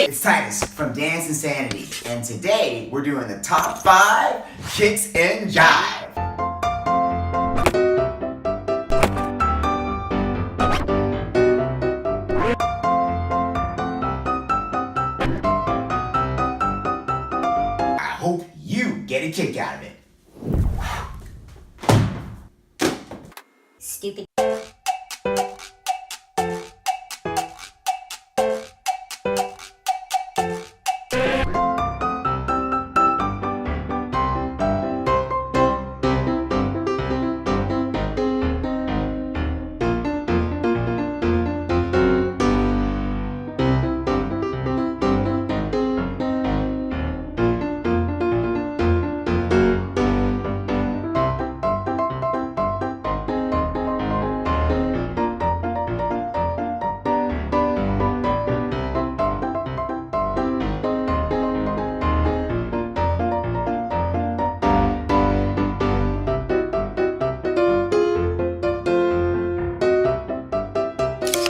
Hey, it's Tytus from DanceInsanity, and today we're doing the top 5 kicks in Jive. I hope you get a kick out of it. Stupid.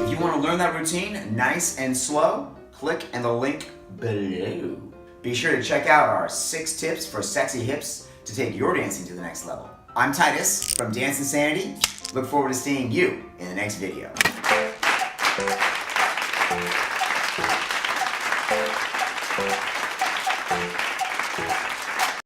If you want to learn that routine nice and slow, click in the link below. Be sure to check out our 6 tips for sexy hips to take your dancing to the next level. I'm Tytus from DanceInsanity. Look forward to seeing you in the next video.